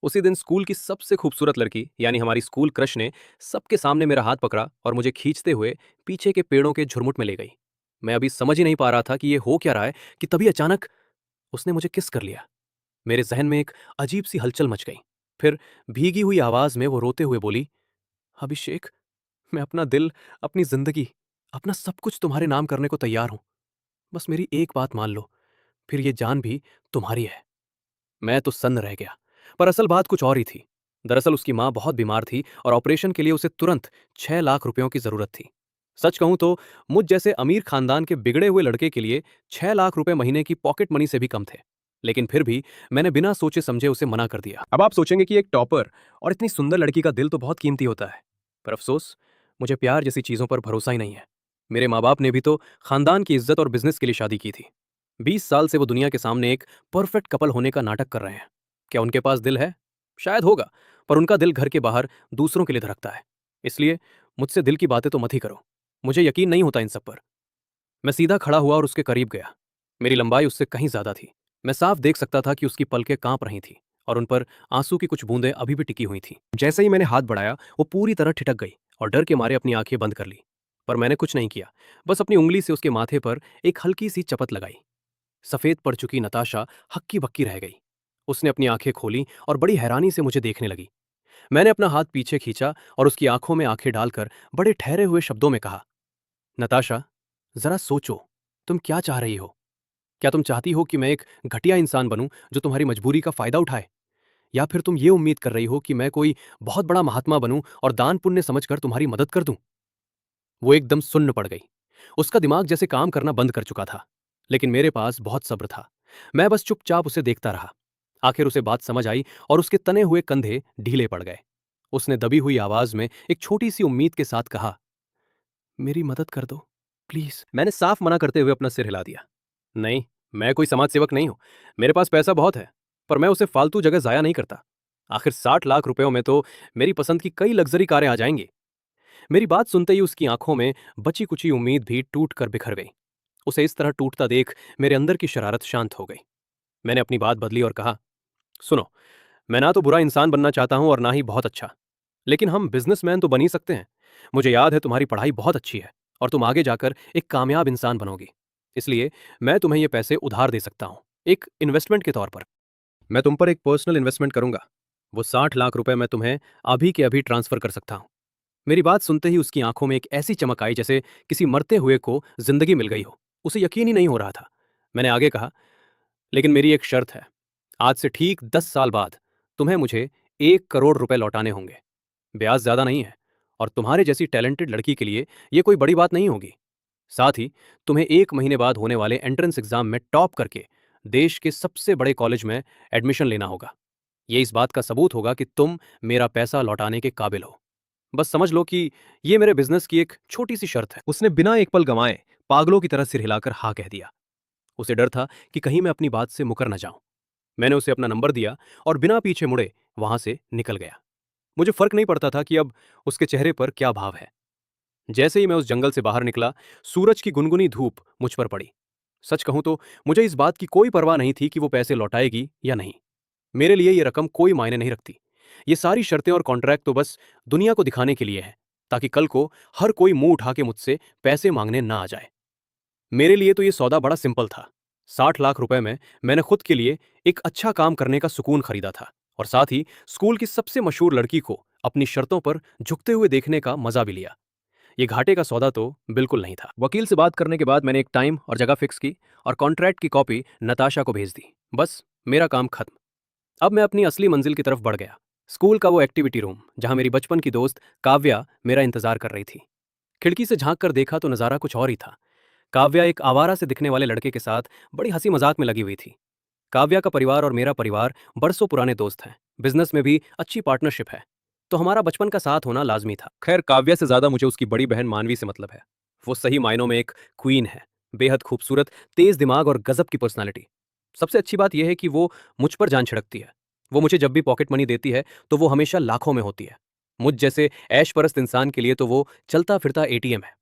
उसी दिन स्कूल की सबसे खूबसूरत लड़की यानी हमारी स्कूल क्रश ने सबके सामने मेरा हाथ पकड़ा और मुझे खींचते हुए पीछे के पेड़ों के झुरमुट में ले गई। मैं अभी समझ ही नहीं पा रहा था कि ये हो क्या रहा है कि तभी अचानक उसने मुझे किस कर लिया। मेरे जहन में एक अजीब सी हलचल मच गई। फिर भीगी हुई आवाज में वो रोते हुए बोली, अभिषेक, मैं अपना दिल, अपनी जिंदगी, अपना सब कुछ तुम्हारे नाम करने को तैयार हूं। बस मेरी एक बात मान लो, फिर ये जान भी तुम्हारी है। मैं तो सन्न रह गया, पर असल बात कुछ और ही थी। दरअसल उसकी मां बहुत बीमार थी और ऑपरेशन के लिए उसे तुरंत 6 लाख रुपयों की जरूरत थी। सच कहूं तो मुझ जैसे अमीर खानदान के बिगड़े हुए लड़के के लिए 6 लाख रुपए महीने की पॉकेट मनी से भी कम थे। लेकिन फिर भी मैंने बिना सोचे समझे उसे मना कर दिया। अब आप सोचेंगे कि एक टॉपर और इतनी सुंदर लड़की का दिल तो बहुत कीमती होता है, पर अफसोस, मुझे प्यार जैसी चीजों पर भरोसा ही नहीं है। मेरे माँ बाप ने भी तो खानदान की इज्जत और बिजनेस के लिए शादी की थी। 20 साल से वो दुनिया के सामने एक परफेक्ट कपल होने का नाटक कर रहे हैं। क्या उनके पास दिल है? शायद होगा, पर उनका दिल घर के बाहर दूसरों के लिए धड़कता है। इसलिए मुझसे दिल की बातें तो मत ही करो। मुझे यकीन नहीं होता इन सब पर। मैं सीधा खड़ा हुआ और उसके करीब गया। मेरी लंबाई उससे कहीं ज्यादा थी। मैं साफ देख सकता था कि उसकी पलकें कांप रही थी और उन पर आंसू की कुछ बूंदें अभी भी टिकी हुई थीं। जैसे ही मैंने हाथ बढ़ाया, वो पूरी तरह ठिठक गई और डर के मारे अपनी आंखें बंद कर ली। पर मैंने कुछ नहीं किया, बस अपनी उंगली से उसके माथे पर एक हल्की सी चपत लगाई। सफेद पड़ चुकी नताशा हक्की बक्की रह गई। उसने अपनी आंखें खोली और बड़ी हैरानी से मुझे देखने लगी। मैंने अपना हाथ पीछे खींचा और उसकी आंखों में आंखें डालकर बड़े ठहरे हुए शब्दों में कहा, नताशा, जरा सोचो, तुम क्या चाह रही हो? क्या तुम चाहती हो कि मैं एक घटिया इंसान बनूं जो तुम्हारी मजबूरी का फायदा उठाए? या फिर तुम ये उम्मीद कर रही हो कि मैं कोई बहुत बड़ा महात्मा बनूं और दान पुण्य समझकर तुम्हारी मदद कर दूं? वो एकदम सुन्न पड़ गई। उसका दिमाग जैसे काम करना बंद कर चुका था। लेकिन मेरे पास बहुत सब्र था। मैं बस चुपचाप उसे देखता रहा। आखिर उसे बात समझ आई और उसके तने हुए कंधे ढीले पड़ गए। उसने दबी हुई आवाज में एक छोटी सी उम्मीद के साथ कहा, मेरी मदद कर दो, प्लीज। मैंने साफ मना करते हुए अपना सिर हिला दिया। नहीं, मैं कोई समाज सेवक नहीं हूं। मेरे पास पैसा बहुत है, पर मैं उसे फालतू जगह जाया नहीं करता। आखिर 60 लाख रुपयों में तो मेरी पसंद की कई लग्जरी कारें आ जाएंगी। मेरी बात सुनते ही उसकी आंखों में बची कुची उम्मीद भी टूट कर बिखर गई। उसे इस तरह टूटता देख मेरे अंदर की शरारत शांत हो गई। मैंने अपनी बात बदली और कहा, सुनो, मैं ना तो बुरा इंसान बनना चाहता हूं और ना ही बहुत अच्छा, लेकिन हम बिजनेसमैन तो बन ही सकते हैं। मुझे याद है तुम्हारी पढ़ाई बहुत अच्छी है और तुम आगे जाकर एक कामयाब इंसान बनोगी। इसलिए मैं तुम्हें ये पैसे उधार दे सकता हूं, एक इन्वेस्टमेंट के तौर पर। मैं तुम पर एक पर्सनल इन्वेस्टमेंट करूंगा। वो 60 लाख रुपए मैं तुम्हें अभी के अभी ट्रांसफर कर सकता हूं। मेरी बात सुनते ही उसकी आंखों में एक ऐसी चमक आई जैसे किसी मरते हुए को जिंदगी मिल गई हो। उसे यकीन ही नहीं हो रहा था। मैंने आगे कहा, लेकिन मेरी एक शर्त है। आज से ठीक 10 साल बाद तुम्हें मुझे 1 करोड़ रुपए लौटाने होंगे। ब्याज ज्यादा नहीं है और तुम्हारे जैसी टैलेंटेड लड़की के लिए यह कोई बड़ी बात नहीं होगी। साथ ही तुम्हें 1 महीने बाद होने वाले एंट्रेंस एग्जाम में टॉप करके देश के सबसे बड़े कॉलेज में एडमिशन लेना होगा। ये इस बात का सबूत होगा कि तुम मेरा पैसा लौटाने के काबिल हो। बस समझ लो कि ये मेरे बिजनेस की एक छोटी सी शर्त है। उसने बिना एक पल गंवाए पागलों की तरह सिर हिलाकर हाँ कह दिया। उसे डर था कि कहीं मैं अपनी बात से मुकर न जाऊं। मैंने उसे अपना नंबर दिया और बिना पीछे मुड़े वहां से निकल गया। मुझे फर्क नहीं पड़ता था कि अब उसके चेहरे पर क्या भाव है। जैसे ही मैं उस जंगल से बाहर निकला, सूरज की गुनगुनी धूप मुझ पर पड़ी। सच कहूं तो मुझे इस बात की कोई परवाह नहीं थी कि वो पैसे लौटाएगी या नहीं। मेरे लिए ये रकम कोई मायने नहीं रखती। ये सारी शर्तें और कॉन्ट्रैक्ट तो बस दुनिया को दिखाने के लिए है, ताकि कल को हर कोई मुंह उठा के मुझसे पैसे मांगने ना आ जाए। मेरे लिए तो ये सौदा बड़ा सिंपल था। 60 लाख रुपए में मैंने खुद के लिए एक अच्छा काम करने का सुकून खरीदा था और साथ ही स्कूल की सबसे मशहूर लड़की को अपनी शर्तों पर झुकते हुए देखने का मजा भी लिया। ये घाटे का सौदा तो बिल्कुल नहीं था। वकील से बात करने के बाद मैंने एक टाइम और जगह फिक्स की और कॉन्ट्रैक्ट की कॉपी नताशा को भेज दी। बस मेरा काम खत्म। अब मैं अपनी असली मंजिल की तरफ बढ़ गया। स्कूल का वो एक्टिविटी रूम जहां मेरी बचपन की दोस्त काव्या मेरा इंतजार कर रही थी। खिड़की से झांक कर देखा तो नजारा कुछ और ही था। काव्या एक आवारा से दिखने वाले लड़के के साथ बड़ी हंसी मजाक में लगी हुई थी। काव्या का परिवार और मेरा परिवार बरसों पुराने दोस्त हैं। बिजनेस में भी अच्छी पार्टनरशिप है, तो हमारा बचपन का साथ होना लाजमी था। खैर, काव्या से ज्यादा मुझे उसकी बड़ी बहन मानवी से मतलब है। वो सही मायनों में एक क्वीन है। बेहद खूबसूरत, तेज दिमाग और गजब की पर्सनालिटी। सबसे अच्छी बात यह है कि वो मुझ पर जान छिड़कती है। वो मुझे जब भी पॉकेट मनी देती है तो वो हमेशा लाखों में होती है। मुझ जैसे ऐश परस्त इंसान के लिए तो वो चलता फिरता एटीएम है।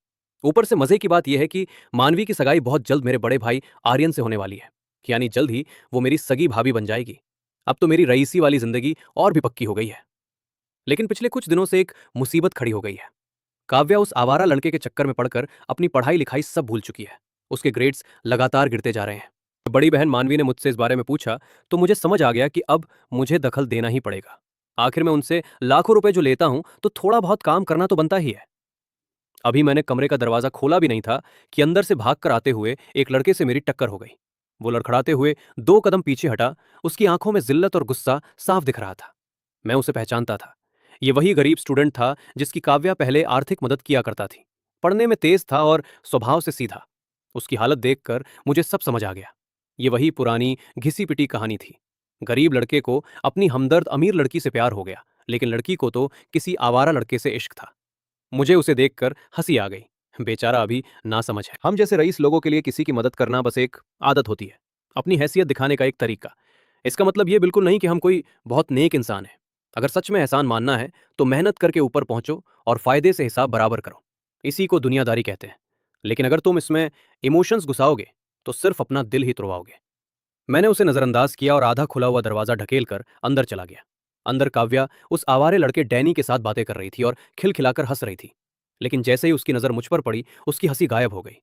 ऊपर से मजे की बात यह है कि मानवी की सगाई बहुत जल्द मेरे बड़े भाई आर्यन से होने वाली है। यानी जल्द ही वो मेरी सगी भाभी बन जाएगी। अब तो मेरी रईसी वाली जिंदगी और भी पक्की हो गई है। लेकिन पिछले कुछ दिनों से एक मुसीबत खड़ी हो गई है। काव्या उस आवारा लड़के के चक्कर में पड़कर अपनी पढ़ाई लिखाई सब भूल चुकी है। उसके ग्रेड्स लगातार गिरते जा रहे हैं। बड़ी बहन मानवी ने मुझसे इस बारे में पूछा तो मुझे समझ आ गया कि अब मुझे दखल देना ही पड़ेगा। आखिर मैं उनसे लाखों रुपए जो लेता हूं तो थोड़ा बहुत काम करना तो बनता ही है। अभी मैंने कमरे का दरवाजा खोला भी नहीं था कि अंदर से भागकर आते हुए एक लड़के से मेरी टक्कर हो गई। वो लड़खड़ाते हुए 2 कदम पीछे हटा। उसकी आंखों में जिल्लत और गुस्सा साफ दिख रहा था। मैं उसे पहचानता था। ये वही गरीब स्टूडेंट था जिसकी काव्या पहले आर्थिक मदद किया करता थी। पढ़ने में तेज था और स्वभाव से सीधा। उसकी हालत देखकर मुझे सब समझ आ गया। ये वही पुरानी घिसी पिटी कहानी थी। गरीब लड़के को अपनी हमदर्द अमीर लड़की से प्यार हो गया, लेकिन लड़की को तो किसी आवारा लड़के से इश्क था। मुझे उसे देखकर हंसी आ गई। बेचारा अभी नासमझ है। हम जैसे रईस लोगों के लिए किसी की मदद करना बस एक आदत होती है, अपनी हैसियत दिखाने का एक तरीका। इसका मतलब ये बिल्कुल नहीं कि हम कोई बहुत नेक इंसान हैं। अगर सच में एहसान मानना है तो मेहनत करके ऊपर पहुंचो और फायदे से हिसाब बराबर करो। इसी को दुनियादारी कहते हैं। लेकिन अगर तुम इसमें इमोशंस घुसाओगे तो सिर्फ अपना दिल ही तुड़वाओगे। मैंने उसे नजरअंदाज किया और आधा खुला हुआ दरवाजा ढकेल कर अंदर चला गया। अंदर काव्या उस आवारे लड़के डैनी के साथ बातें कर रही थी और खिलखिलाकर हंस रही थी। लेकिन जैसे ही उसकी नजर मुझ पर पड़ी, उसकी हंसी गायब हो गई।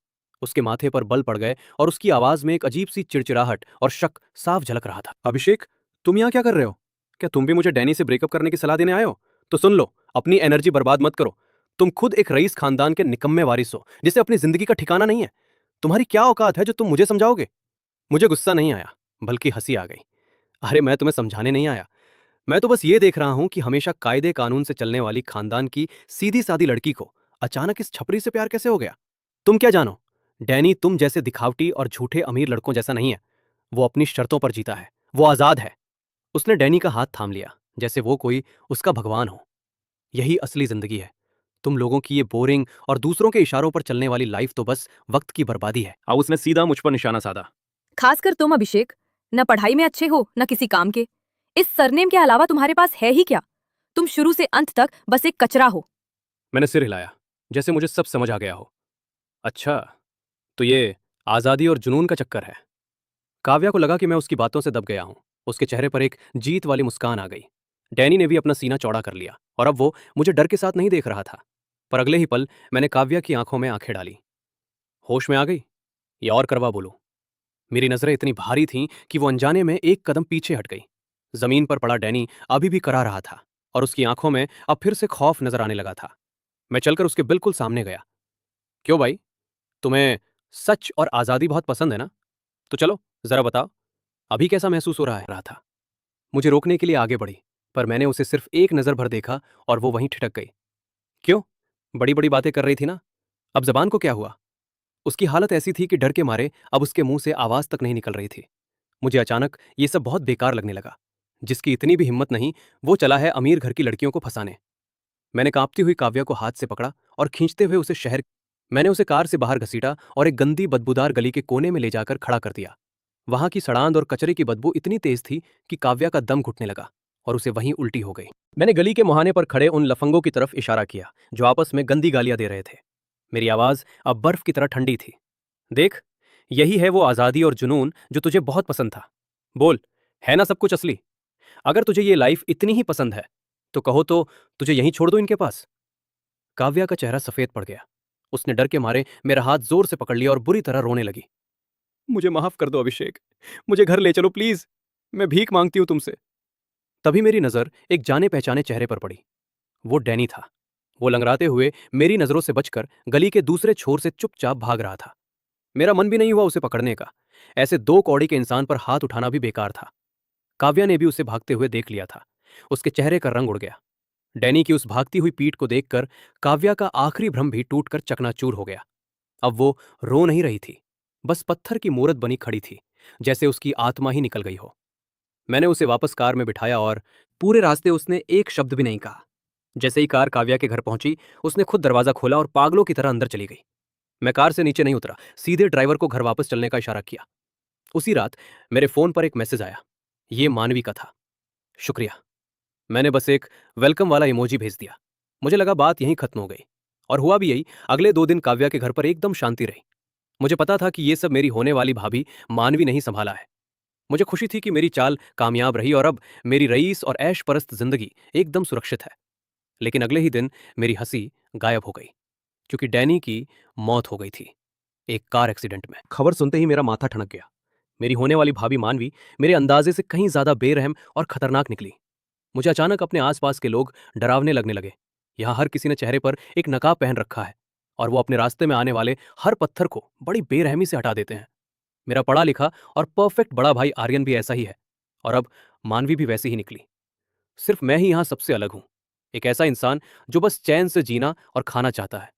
उसके माथे पर बल पड़ गए और उसकी आवाज में एक अजीब सी चिड़चिड़ाहट और शक साफ झलक रहा था। अभिषेक, तुम यहाँ क्या कर रहे हो? क्या तुम भी मुझे डैनी से ब्रेकअप करने की सलाह देने आए हो? तो सुन लो, अपनी एनर्जी बर्बाद मत करो। तुम खुद एक रईस खानदान के निकम्मे वारिस हो जिसे अपनी जिंदगी का ठिकाना नहीं है। तुम्हारी क्या औकात है जो तुम मुझे समझाओगे? मुझे गुस्सा नहीं आया, बल्कि हंसी आ गई। अरे मैं तुम्हें समझाने नहीं आया। मैं तो बस ये देख रहा हूं कि हमेशा कायदे कानून से चलने वाली खानदान की सीधी सादी लड़की को अचानक इस छपरी से प्यार कैसे हो गया। तुम क्या जानो, डैनी तुम जैसे दिखावटी और झूठे अमीर लड़कों जैसा नहीं है। वो अपनी शर्तों पर जीता है, वो आजाद है। उसने डैनी का हाथ थाम लिया, जैसे वो कोई उसका भगवान हो। यही असली जिंदगी है। तुम लोगों की ये बोरिंग और दूसरों के इशारों पर चलने वाली लाइफ तो बस वक्त की बर्बादी है। अब उसने सीधा मुझ पर निशाना साधा। खासकर तुम अभिषेक, न पढ़ाई में अच्छे हो न किसी काम के। इस सरनेम के अलावा तुम्हारे पास है ही क्या? तुम शुरू से अंत तक बस एक कचरा हो। मैंने सिर हिलाया, जैसे मुझे सब समझ आ गया हो। अच्छा, तो ये आजादी और जुनून का चक्कर है। काव्या को लगा कि मैं उसकी बातों से दब गया हूं। उसके चेहरे पर एक जीत वाली मुस्कान आ गई। डैनी ने भी अपना सीना चौड़ा कर लिया और अब वो मुझे डर के साथ नहीं देख रहा था। पर अगले ही पल मैंने काव्या की आंखों में आंखें डाली। होश में आ गई या और करवा बोलूं? मेरी नजरें इतनी भारी थीं कि वो अनजाने में एक कदम पीछे हट गई। जमीन पर पड़ा डैनी अभी भी करा रहा था और उसकी आंखों में अब फिर से खौफ नजर आने लगा था। मैं चलकर उसके बिल्कुल सामने गया। क्यों भाई, तुम्हें सच और आजादी बहुत पसंद है ना? तो चलो जरा बताओ, अभी कैसा महसूस हो रहा था? मुझे रोकने के लिए आगे बढ़ी, पर मैंने उसे सिर्फ एक नजर भर देखा और वो वहीं ठिठक गई। क्यों? बड़ी बड़ी बातें कर रही थी ना, अब जबान को क्या हुआ? उसकी हालत ऐसी थी कि डर के मारे अब उसके मुंह से आवाज तक नहीं निकल रही थी। मुझे अचानक ये सब बहुत बेकार लगने लगा। जिसकी इतनी भी हिम्मत नहीं, वो चला है अमीर घर की लड़कियों को फंसाने। मैंने कांपती हुई काव्या को हाथ से पकड़ा और खींचते हुए उसे मैंने उसे कार से बाहर घसीटा और एक गंदी बदबूदार गली के कोने में ले जाकर खड़ा कर दिया। वहां की सड़ांध और कचरे की बदबू इतनी तेज थी कि काव्या का दम घुटने लगा और उसे वहीं उल्टी हो गई। मैंने गली के मुहाने पर खड़े उन लफंगों की तरफ इशारा किया जो आपस में गंदी गालियां दे रहे थे। मेरी आवाज अब बर्फ की तरह ठंडी थी। देख, यही है वो आजादी और जुनून जो तुझे बहुत पसंद था। बोल, है ना सब कुछ असली? अगर तुझे ये लाइफ इतनी ही पसंद है तो कहो तो तुझे यहीं छोड़ दो इनके पास। काव्या का चेहरा सफेद पड़ गया। उसने डर के मारे मेरा हाथ जोर से पकड़ लिया और बुरी तरह रोने लगी। मुझे माफ कर दो अभिषेक, मुझे घर ले चलो प्लीज, मैं भीख मांगती हूं तुमसे। तभी मेरी नजर एक जाने पहचाने चेहरे पर पड़ी। वो डैनी था। वो लंगड़ाते हुए मेरी नजरों से बचकर गली के दूसरे छोर से चुपचाप भाग रहा था। मेरा मन भी नहीं हुआ उसे पकड़ने का। ऐसे 2 कौड़ी के इंसान पर हाथ उठाना भी बेकार था। काव्या ने भी उसे भागते हुए देख लिया था। उसके चेहरे का रंग उड़ गया। डैनी की उस भागती हुई पीठ को देखकर काव्या का आखिरी भ्रम भी टूटकर चकनाचूर हो गया। अब वो रो नहीं रही थी, बस पत्थर की मूरत बनी खड़ी थी, जैसे उसकी आत्मा ही निकल गई हो। मैंने उसे वापस कार में बिठाया और पूरे रास्ते उसने एक शब्द भी नहीं कहा। जैसे ही कार काव्या के घर पहुंची, उसने खुद दरवाजा खोला और पागलों की तरह अंदर चली गई। मैं कार से नीचे नहीं उतरा, सीधे ड्राइवर को घर वापस चलने का इशारा किया। उसी रात मेरे फोन पर एक मैसेज आया। ये मानवी का था। शुक्रिया। मैंने बस एक वेलकम वाला इमोजी भेज दिया। मुझे लगा बात यहीं खत्म हो गई। और हुआ भी यही। अगले 2 दिन काव्या के घर पर एकदम शांति रही। मुझे पता था कि ये सब मेरी होने वाली भाभी मानवी नहीं संभाला है। मुझे खुशी थी कि मेरी चाल कामयाब रही और अब मेरी रईस और ऐश परस्त जिंदगी एकदम सुरक्षित है। लेकिन अगले ही दिन मेरी हंसी गायब हो गई, क्योंकि डैनी की मौत हो गई थी, एक कार एक्सीडेंट में। खबर सुनते ही मेरा माथा ठनक गया। मेरी होने वाली भाभी मानवी मेरे अंदाजे से कहीं ज्यादा बेरहम और खतरनाक निकली। मुझे अचानक अपने आसपास के लोग डरावने लगने लगे। यहाँ हर किसी ने चेहरे पर एक नकाब पहन रखा है और वो अपने रास्ते में आने वाले हर पत्थर को बड़ी बेरहमी से हटा देते हैं। मेरा पढ़ा लिखा और परफेक्ट बड़ा भाई आर्यन भी ऐसा ही है, और अब मानवी भी वैसी ही निकली। सिर्फ मैं ही यहाँ सबसे अलग हूँ, एक ऐसा इंसान जो बस चैन से जीना और खाना चाहता है।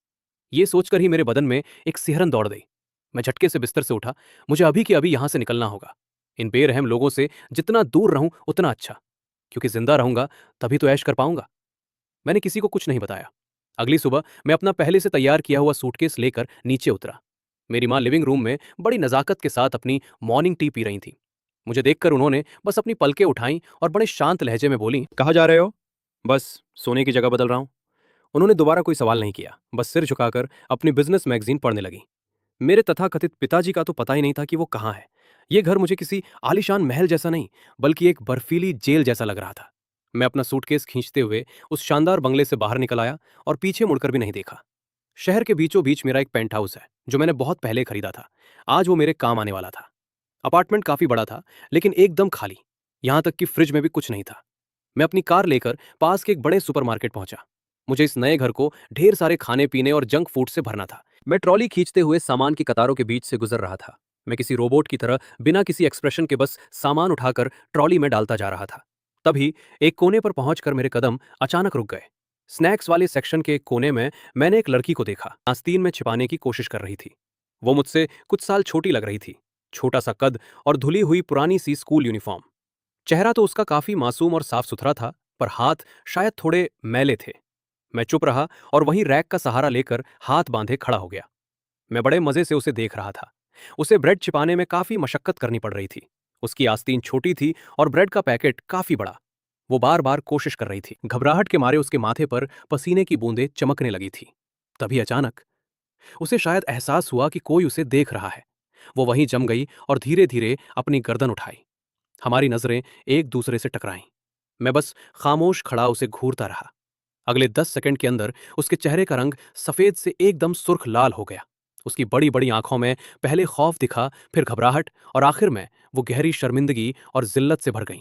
ये सोचकर ही मेरे बदन में एक सिहरन दौड़ गई। मैं झटके से बिस्तर से उठा। मुझे अभी के अभी यहां से निकलना होगा। इन बेरहम लोगों से जितना दूर रहूं उतना अच्छा, क्योंकि जिंदा रहूंगा तभी तो ऐश कर पाऊंगा। मैंने किसी को कुछ नहीं बताया। अगली सुबह मैं अपना पहले से तैयार किया हुआ सूटकेस लेकर नीचे उतरा। मेरी माँ लिविंग रूम में बड़ी नजाकत के साथ अपनी मॉर्निंग टी पी रही थी। मुझे देखकर उन्होंने बस अपनी पलकें उठाईं और बड़े शांत लहजे में बोली, कहाँ जा रहे हो? बस सोने की जगह बदल रहा हूं। उन्होंने दोबारा कोई सवाल नहीं किया, बस सिर झुकाकर अपनी बिजनेस मैगजीन पढ़ने लगी। मेरे तथाकथित पिताजी का तो पता ही नहीं था कि वो कहाँ है। ये घर मुझे किसी आलीशान महल जैसा नहीं, बल्कि एक बर्फीली जेल जैसा लग रहा था। मैं अपना सूटकेस खींचते हुए उस शानदार बंगले से बाहर निकल आया और पीछे मुड़कर भी नहीं देखा। शहर के बीचों बीच मेरा एक पेंट हाउस है, जो मैंने बहुत पहले खरीदा था। आज वो मेरे काम आने वाला था। अपार्टमेंट काफी बड़ा था, लेकिन एकदम खाली। यहां तक कि फ्रिज में भी कुछ नहीं था। मैं अपनी कार लेकर पास के एक बड़े सुपरमार्केट पहुंचा। मुझे इस नए घर को ढेर सारे खाने पीने और जंक फूड से भरना था। मैं ट्रॉली खींचते हुए सामान की कतारों के बीच से गुजर रहा था। मैं किसी रोबोट की तरह बिना किसी एक्सप्रेशन के बस सामान उठाकर ट्रॉली में डालता जा रहा था। तभी एक कोने पर पहुंचकर मेरे कदम अचानक रुक गए। स्नैक्स वाले सेक्शन के एक कोने में मैंने एक लड़की को देखा, आस्तीन में छिपाने की कोशिश कर रही थी। वो मुझसे कुछ साल छोटी लग रही थी। छोटा सा कद और धुली हुई पुरानी सी स्कूल यूनिफॉर्म। चेहरा तो उसका काफी मासूम और साफ सुथरा था, पर हाथ शायद थोड़े मैले थे। मैं चुप रहा और वहीं रैक का सहारा लेकर हाथ बांधे खड़ा हो गया। मैं बड़े मजे से उसे देख रहा था। उसे ब्रेड छिपाने में काफी मशक्कत करनी पड़ रही थी। उसकी आस्तीन छोटी थी और ब्रेड का पैकेट काफी बड़ा। वो बार बार कोशिश कर रही थी। घबराहट के मारे उसके माथे पर पसीने की बूंदें चमकने लगी थी। तभी अचानक उसे शायद एहसास हुआ कि कोई उसे देख रहा है। वो वहीं जम गई और धीरे धीरे अपनी गर्दन उठाई। हमारी नजरें एक दूसरे से टकराईं। मैं बस खामोश खड़ा उसे घूरता रहा। अगले 10 सेकंड के अंदर उसके चेहरे का रंग सफेद से एकदम सुर्ख लाल हो गया। उसकी बड़ी बड़ी आंखों में पहले खौफ दिखा, फिर घबराहट, और आखिर में वो गहरी शर्मिंदगी और जिल्लत से भर गईं।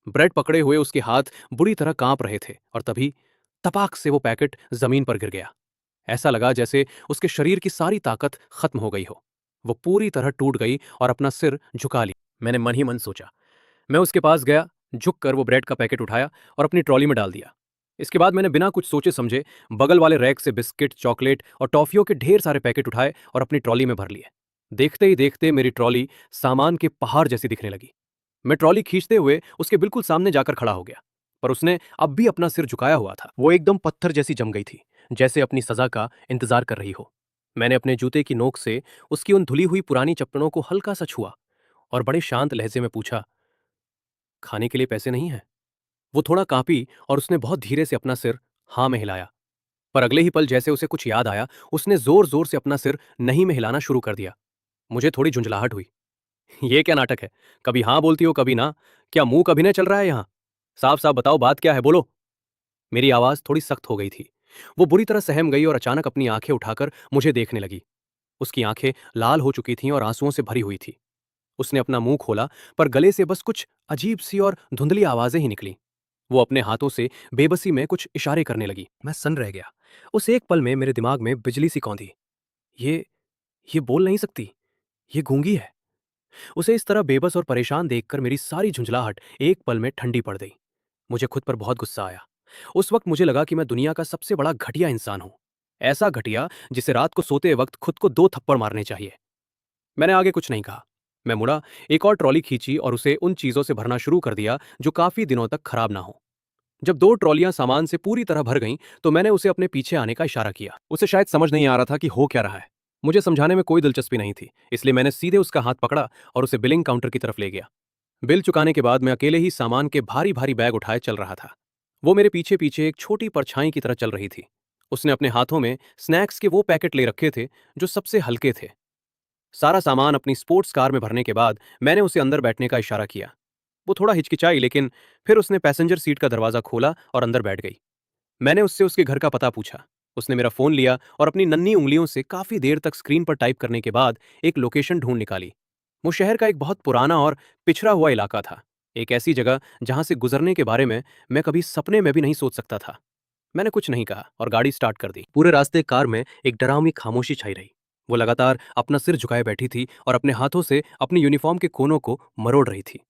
ब्रेड पकड़े हुए उसके हाथ बुरी तरह कांप रहे थे, और तभी तपाक से वो पैकेट जमीन पर गिर गया। ऐसा लगा जैसे उसके शरीर की सारी ताकत खत्म हो गई हो। वो पूरी तरह टूट गई और अपना सिर झुका लिया। मैंने मन ही मन सोचा। मैं उसके पास गया, झुककर वो ब्रेड का पैकेट उठाया और अपनी ट्रॉली में डाल दिया। इसके बाद मैंने बिना कुछ सोचे समझे बगल वाले रैक से बिस्किट, चॉकलेट और टॉफियों के ढेर सारे पैकेट उठाए और अपनी ट्रॉली में भर लिए। देखते ही देखते मेरी ट्रॉली सामान के पहाड़ जैसी दिखने लगी। मैं ट्रॉली खींचते हुए उसके बिल्कुल सामने जाकर खड़ा हो गया, पर उसने अब भी अपना सिर झुकाया हुआ था। वो एकदम पत्थर जैसी जम गई थी, जैसे अपनी सजा का इंतजार कर रही हो। मैंने अपने जूते की नोक से उसकी उन धुली हुई पुरानी चप्पलों को हल्का सा छुआ और बड़े शांत लहजे में पूछा, खाने के लिए पैसे नहीं है? वो थोड़ा कांपी और उसने बहुत धीरे से अपना सिर हाँ में हिलाया। पर अगले ही पल जैसे उसे कुछ याद आया, उसने जोर जोर से अपना सिर नहीं में हिलाना शुरू कर दिया। मुझे थोड़ी झुंझलाहट हुई। ये क्या नाटक है? कभी हाँ बोलती हो कभी ना। क्या मुंह का अभिनय चल रहा है यहाँ? साफ साफ बताओ, बात क्या है, बोलो। मेरी आवाज थोड़ी सख्त हो गई थी। वो बुरी तरह सहम गई और अचानक अपनी आंखें उठाकर मुझे देखने लगी। उसकी आंखें लाल हो चुकी थीं और आंसुओं से भरी हुई थी। उसने अपना मुंह खोला, पर गले से बस कुछ अजीब सी और धुंधली आवाजें ही निकली। वो अपने हाथों से बेबसी में कुछ इशारे करने लगी। मैं सन्न रह गया। उस एक पल में मेरे दिमाग में बिजली सी कौंधी। ये ये बोल नहीं सकती। ये गूंगी है। उसे इस तरह बेबस और परेशान देखकर मेरी सारी झुंझलाहट एक पल में ठंडी पड़ गई। मुझे खुद पर बहुत गुस्सा आया। उस वक्त मुझे लगा कि मैं दुनिया का सबसे बड़ा घटिया इंसान हूं। ऐसा घटिया जिसे रात को सोते वक्त खुद को 2 थप्पड़ मारने चाहिए। मैंने आगे कुछ नहीं कहा। मैं मुड़ा, एक और ट्रॉली खींची और उसे उन चीजों से भरना शुरू कर दिया जो काफी दिनों तक खराब ना हो। जब 2 ट्रॉलियां सामान से पूरी तरह भर गईं, तो मैंने उसे अपने पीछे आने का इशारा किया। उसे शायद समझ नहीं आ रहा था कि हो क्या रहा है। मुझे समझाने में कोई दिलचस्पी नहीं थी, इसलिए मैंने सीधे उसका हाथ पकड़ा और उसे बिलिंग काउंटर की तरफ ले गया। बिल चुकाने के बाद मैं अकेले ही सामान के भारी भारी बैग उठाए चल रहा था। वो मेरे पीछे पीछे एक छोटी परछाई की तरह चल रही थी। उसने अपने हाथों में स्नैक्स के वो पैकेट ले रखे थे जो सबसे हल्के थे। सारा सामान अपनी स्पोर्ट्स कार में भरने के बाद मैंने उसे अंदर बैठने का इशारा किया। वो थोड़ा हिचकिचाई, लेकिन फिर उसने पैसेंजर सीट का दरवाज़ा खोला और अंदर बैठ गई। मैंने उससे उसके घर का पता पूछा। उसने मेरा फ़ोन लिया और अपनी नन्ही उंगलियों से काफ़ी देर तक स्क्रीन पर टाइप करने के बाद एक लोकेशन ढूंढ निकाली। वो शहर का एक बहुत पुराना और पिछड़ा हुआ इलाका था। एक ऐसी जगह जहां से गुजरने के बारे में मैं कभी सपने में भी नहीं सोच सकता था। मैंने कुछ नहीं कहा और गाड़ी स्टार्ट कर दी। पूरे रास्ते कार में एक डरावनी खामोशी छाई रही। वो लगातार अपना सिर झुकाए बैठी थी और अपने हाथों से अपनी यूनिफॉर्म के कोनों को मरोड़ रही थी।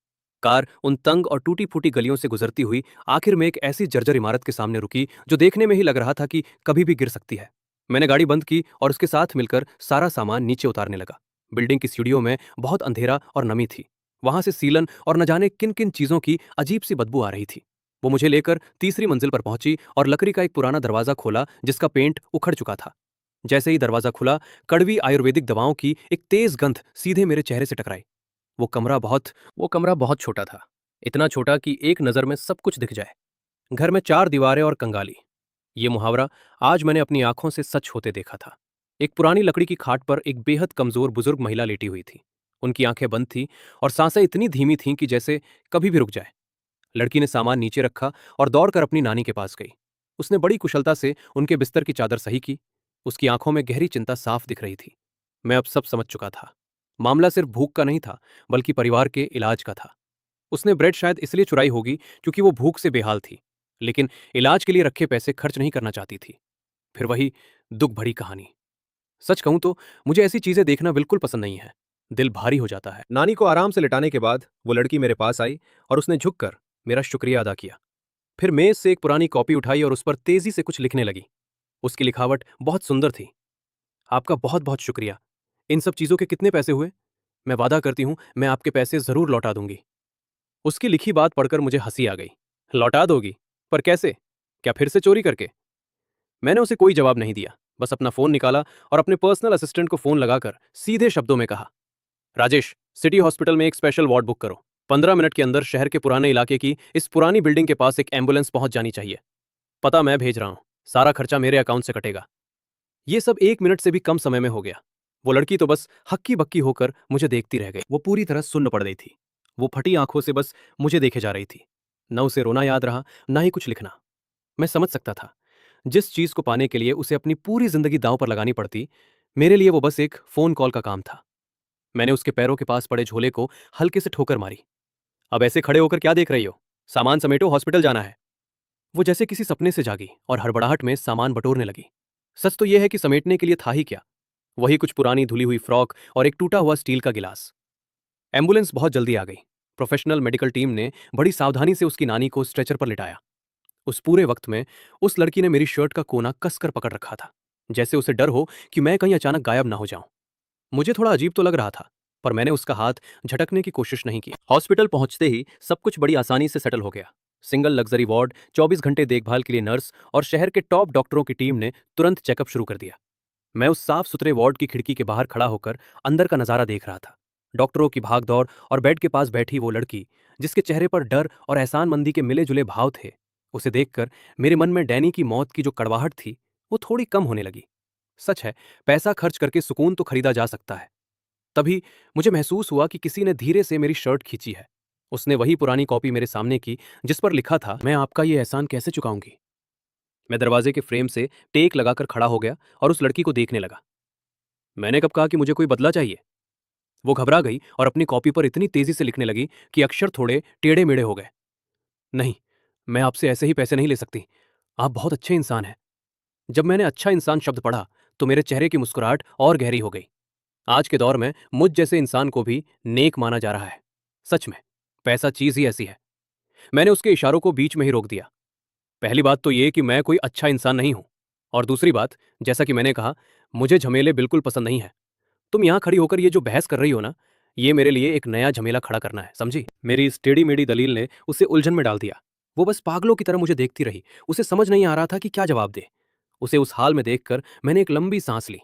कार उन तंग और टूटी फूटी गलियों से गुजरती हुई आखिर में एक ऐसी जर्जर इमारत के सामने रुकी जो देखने में ही लग रहा था कि कभी भी गिर सकती है। मैंने गाड़ी बंद की और उसके साथ मिलकर सारा सामान नीचे उतारने लगा। बिल्डिंग की सीढ़ियों में बहुत अंधेरा और नमी थी। वहां से सीलन और न जाने किन किन चीजों की अजीब सी बदबू आ रही थी। वो मुझे लेकर तीसरी मंजिल पर पहुंची और लकड़ी का एक पुराना दरवाजा खोला जिसका पेंट उखड़ चुका था। जैसे ही दरवाजा खुला, कड़वी आयुर्वेदिक दवाओं की एक तेज गंध सीधे मेरे चेहरे से टकराई। वो कमरा बहुत वो कमरा बहुत छोटा था। इतना छोटा कि एक नज़र में सब कुछ दिख जाए। घर में चार दीवारें और कंगाली। ये मुहावरा आज मैंने अपनी आंखों से सच होते देखा था। एक पुरानी लकड़ी की खाट पर एक बेहद कमजोर बुजुर्ग महिला लेटी हुई थी। उनकी आंखें बंद थीं और सांसें इतनी धीमी थीं कि जैसे कभी भी रुक जाए। लड़की ने सामान नीचे रखा और दौड़कर अपनी नानी के पास गई। उसने बड़ी कुशलता से उनके बिस्तर की चादर सही की। उसकी आंखों में गहरी चिंता साफ दिख रही थी। मैं अब सब समझ चुका था। मामला सिर्फ भूख का नहीं था, बल्कि परिवार के इलाज का था। उसने ब्रेड शायद इसलिए चुराई होगी क्योंकि वो भूख से बेहाल थी, लेकिन इलाज के लिए रखे पैसे खर्च नहीं करना चाहती थी। फिर वही दुख भरी कहानी। सच कहूं तो मुझे ऐसी चीजें देखना बिल्कुल पसंद नहीं है। दिल भारी हो जाता है। नानी को आराम से लिटाने के बाद वो लड़की मेरे पास आई और उसने झुककर मेरा शुक्रिया अदा किया। फिर मेज से एक पुरानी कॉपी उठाई और उस पर तेजी से कुछ लिखने लगी। उसकी लिखावट बहुत सुंदर थी। आपका बहुत बहुत शुक्रिया। इन सब चीजों के कितने पैसे हुए? मैं वादा करती हूं मैं आपके पैसे जरूर लौटा दूंगी। उसकी लिखी बात पढ़कर मुझे हंसी आ गई। लौटा दोगी? पर कैसे? क्या फिर से चोरी करके? मैंने उसे कोई जवाब नहीं दिया, बस अपना फोन निकाला और अपने पर्सनल असिस्टेंट को फोन लगाकर सीधे शब्दों में कहा, राजेश, सिटी हॉस्पिटल में एक स्पेशल वार्ड बुक करो। 15 मिनट के अंदर शहर के पुराने इलाके की इस पुरानी बिल्डिंग के पास एक एम्बुलेंस पहुंच जानी चाहिए। पता मैं भेज रहा हूं। सारा खर्चा मेरे अकाउंट से कटेगा। ये सब 1 मिनट से भी कम समय में हो गया। वो लड़की तो बस हक्की बक्की होकर मुझे देखती रह गई। वो पूरी तरह सुन्न पड़ गई थी। वो फटी आंखों से बस मुझे देखे जा रही थी। न उसे रोना याद रहा, न ही कुछ लिखना। मैं समझ सकता था, जिस चीज को पाने के लिए उसे अपनी पूरी जिंदगी दांव पर लगानी पड़ती, मेरे लिए वो बस एक फोन कॉल का काम था। मैंने उसके पैरों के पास पड़े झोले को हल्के से ठोकर मारी। अब ऐसे खड़े होकर क्या देख रही हो? सामान समेटो, हॉस्पिटल जाना है। वो जैसे किसी सपने से जागी और हड़बड़ाहट में सामान बटोरने लगी। सच तो यह है कि समेटने के लिए था ही क्या, वही कुछ पुरानी धुली हुई फ्रॉक और एक टूटा हुआ स्टील का गिलास। एम्बुलेंस बहुत जल्दी आ गई। प्रोफेशनल मेडिकल टीम ने बड़ी सावधानी से उसकी नानी को स्ट्रेचर पर लिटाया। उस पूरे वक्त में उस लड़की ने मेरी शर्ट का कोना कसकर पकड़ रखा था, जैसे उसे डर हो कि मैं कहीं अचानक गायब ना हो जाऊं। मुझे थोड़ा अजीब तो लग रहा था, पर मैंने उसका हाथ झटकने की कोशिश नहीं की। हॉस्पिटल पहुंचते ही सब कुछ बड़ी आसानी से सेटल हो गया। सिंगल लग्जरी वार्ड, 24 घंटे देखभाल के लिए नर्स और शहर के टॉप डॉक्टरों की टीम ने तुरंत चेकअप शुरू कर दिया। मैं उस साफ सुथरे वार्ड की खिड़की के बाहर खड़ा होकर अंदर का नजारा देख रहा था। डॉक्टरों की भागदौड़ और बेड के पास बैठी वो लड़की, जिसके चेहरे पर डर और एहसानमंदी के मिले जुले भाव थे, उसे देखकर मेरे मन में डैनी की मौत की जो कड़वाहट थी, वो थोड़ी कम होने लगी। सच है, पैसा खर्च करके सुकून तो खरीदा जा सकता है। तभी मुझे महसूस हुआ कि किसी ने धीरे से मेरी शर्ट खींची है। उसने वही पुरानी कॉपी मेरे सामने की जिस पर लिखा था, मैं आपका ये एहसान कैसे चुकाऊंगी। मैं दरवाजे के फ्रेम से टेक लगाकर खड़ा हो गया और उस लड़की को देखने लगा। मैंने कब कहा कि मुझे कोई बदला चाहिए? वो घबरा गई और अपनी कॉपी पर इतनी तेजी से लिखने लगी कि अक्षर थोड़े टेढ़े मेढ़े हो गए। नहीं, मैं आपसे ऐसे ही पैसे नहीं ले सकती। आप बहुत अच्छे इंसान हैं। जब मैंने अच्छा इंसान शब्द पढ़ा तो मेरे चेहरे की मुस्कुराहट और गहरी हो गई। आज के दौर में मुझ जैसे इंसान को भी नेक माना जा रहा है। सच में, पैसा चीज ही ऐसी है। मैंने उसके इशारों को बीच में ही रोक दिया। पहली बात तो ये कि मैं कोई अच्छा इंसान नहीं हूं, और दूसरी बात, जैसा कि मैंने कहा, मुझे झमेले बिल्कुल पसंद नहीं है। तुम यहां खड़ी होकर ये जो बहस कर रही हो ना, ये मेरे लिए एक नया झमेला खड़ा करना है, समझी? मेरी इस टेढ़ी मेढ़ी दलील ने उसे उलझन में डाल दिया। वो बस पागलों की तरह मुझे देखती रही। उसे समझ नहीं आ रहा था कि क्या जवाब दे। उसे उस हाल में देखकर मैंने एक लंबी सांस ली।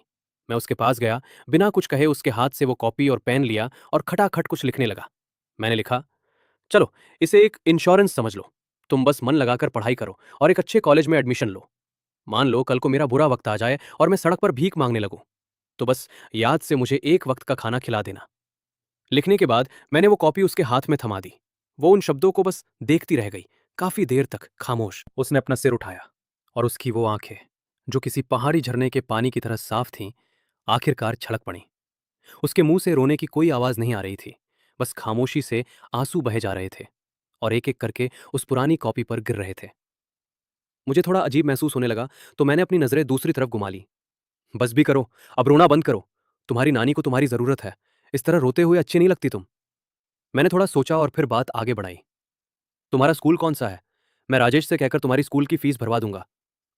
मैं उसके पास गया, बिना कुछ कहे उसके हाथ से वो कॉपी और पेन लिया और खटाखट कुछ लिखने लगा। मैंने लिखा, चलो, इसे एक इंश्योरेंस समझ लो। तुम बस मन लगाकर पढ़ाई करो और एक अच्छे कॉलेज में एडमिशन लो। मान लो कल को मेरा बुरा वक्त आ जाए और मैं सड़क पर भीख मांगने लगूं, तो बस याद से मुझे एक वक्त का खाना खिला देना। लिखने के बाद मैंने वो कॉपी उसके हाथ में थमा दी। वो उन शब्दों को बस देखती रह गई, काफी देर तक खामोश। उसने अपना सिर उठाया और उसकी वो आंखें, जो किसी पहाड़ी झरने के पानी की तरह साफ थीं, आखिरकार छलक पड़ी। उसके मुंह से रोने की कोई आवाज नहीं आ रही थी, बस खामोशी से आंसू बहे जा रहे थे और एक एक करके उस पुरानी कॉपी पर गिर रहे थे। मुझे थोड़ा अजीब महसूस होने लगा, तो मैंने अपनी नजरें दूसरी तरफ घुमा ली। बस भी करो, अब रोना बंद करो। तुम्हारी नानी को तुम्हारी जरूरत है। इस तरह रोते हुए अच्छी नहीं लगती तुम। मैंने थोड़ा सोचा और फिर बात आगे बढ़ाई। तुम्हारा स्कूल कौन सा है? मैं राजेश से कहकर तुम्हारी स्कूल की फीस भरवा दूंगा।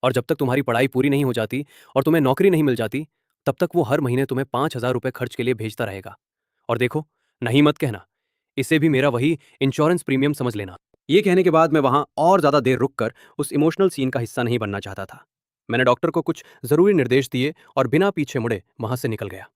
और जब तक तुम्हारी पढ़ाई पूरी नहीं हो जाती और तुम्हें नौकरी नहीं मिल जाती, तब तक वो हर महीने तुम्हें 5,000 रुपये खर्च के लिए भेजता रहेगा। और देखो, नहीं मत कहना, इसे भी मेरा वही इंश्योरेंस प्रीमियम समझ लेना। ये कहने के बाद मैं वहां और ज्यादा देर रुककर उस इमोशनल सीन का हिस्सा नहीं बनना चाहता था। मैंने डॉक्टर को कुछ जरूरी निर्देश दिए और बिना पीछे मुड़े वहां से निकल गया।